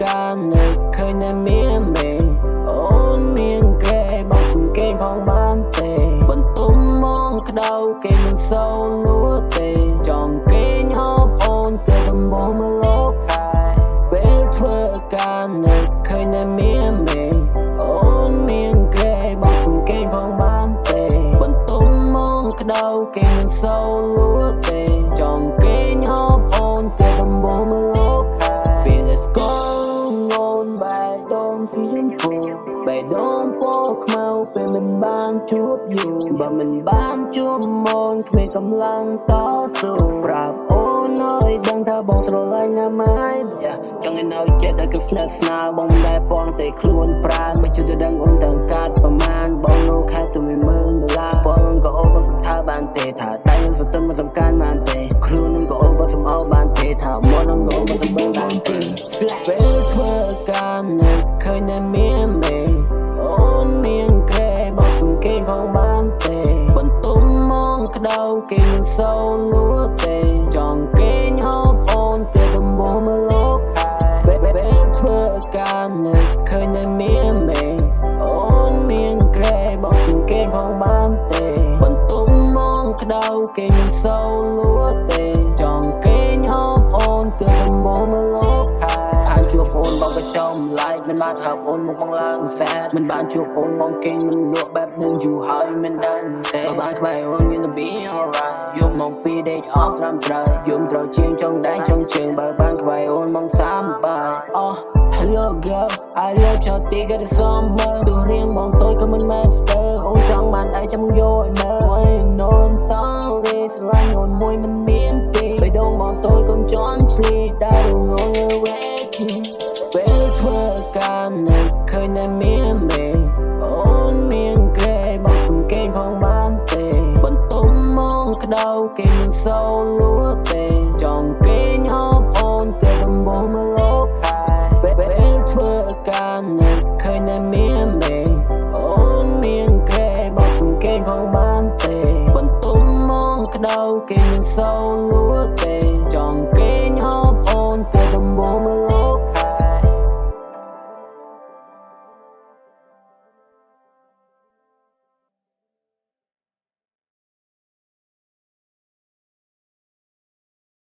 ការនឹកឃើញតែមានមេអូនមានគេបោកសង្កេតផងបានទេបន្ទុំមកក្តៅគេមិនសូវលួទេចង់គេញហូបអូនទៅដំបូងមកលោកខែពេលធ្វើការនឹកឃើញតែមានមេអូនមានគេបោកសង្កេតផងបានទេបន្ទុំមកក្តៅគេមិនសូវលួទេចង់គេញហូបអូនទៅដំបូងមកលោកខែពេលស្គាល់ងូនបែកដូងស៊ីជម្ពូបែកដូងពណ៌ខ្មៅពេលមិនបានជួបយូរបើមិនបានជួបមកគ្មានកម្លាំងតស៊ូប្រាប់អូនឲ្យដឹងថាបងស្រឡាញ់ណាស់ម៉ែចង់ឲ្យនៅចិត្តឲ្យគេស្និទ្ធស្នាលបងមិនដែលពន់តែខ្លួនប្រាណមិនជឿទៅដឹងអូនទាំងកាត់ប្រមាណបងលោកខែទៅ$10000បងក៏អូនបងសង្ថាបានទេថាតែនឹងសតិមិនសំខាន់បានទេខ្លួននឹងក៏អូនបងសំអោបានទេថាមកនឹងក៏អូនបងសម្បូរបានទេពេលធ្វើការនឹកឃើញតែមានមេអូនមានគេបោកសង្កេតផងបានទេបន្ទុំមកក្តៅគេមិនសូវលួទេចង់គេញហូបអូនទៅដំបូងមកលោកខែពេលធ្វើការនឹកឃើញតែមានមេអូនមានគេបោកសង្កេតផងបានទេបន្ទុំមកក្តៅគេមិនសូវលួទេចង់គេញហូបអូនទៅដំបូងមកលោកខែខាងជួបអូនបងក៏ចំឡាយមិនបានថាអូនមកបងឡើងសែតមិនបានជួបអូនមកគេមិនលក់បែបនឹងយូរហើយមិនដឹងទេបានក្បែរអូនមានតែ be alright យកមកពី date off ត្រឹមត្រូវយំត្រូវជាងចង់ដៃចង់ជើងបើបានក្បែរអូនមកសាមបាយHello girl I love your ticket to summer ទោះរៀងបងតូចក៏មិនមែនស្ទើអូនចង់បានអីចាំយកឲ្យមើល I know I'm sorry ស្រឡាញ់អូនមួយមិន